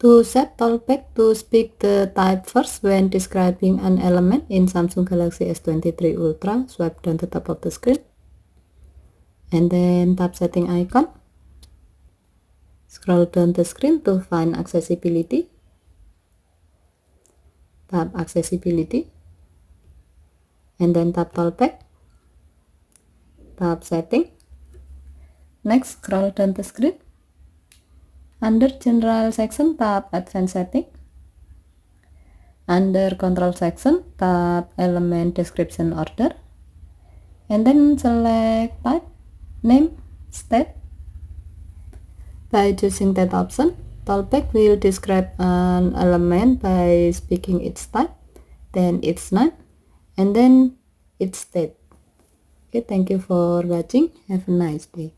To set talkback, to speak the type first when describing an element in Samsung Galaxy S23 Ultra, swipe down the top of the screen and then tap setting icon. Scroll down the screen to find accessibility. Tap accessibility and then tap talkback. Tap setting. Next, scroll down the screen. Under general section, tap advanced setting. Under control section, tap element description order and then select type, name, state. By choosing that option, talkback will describe an element by speaking its type, then its name, and then its state. Okay, thank you for watching. Have a nice day.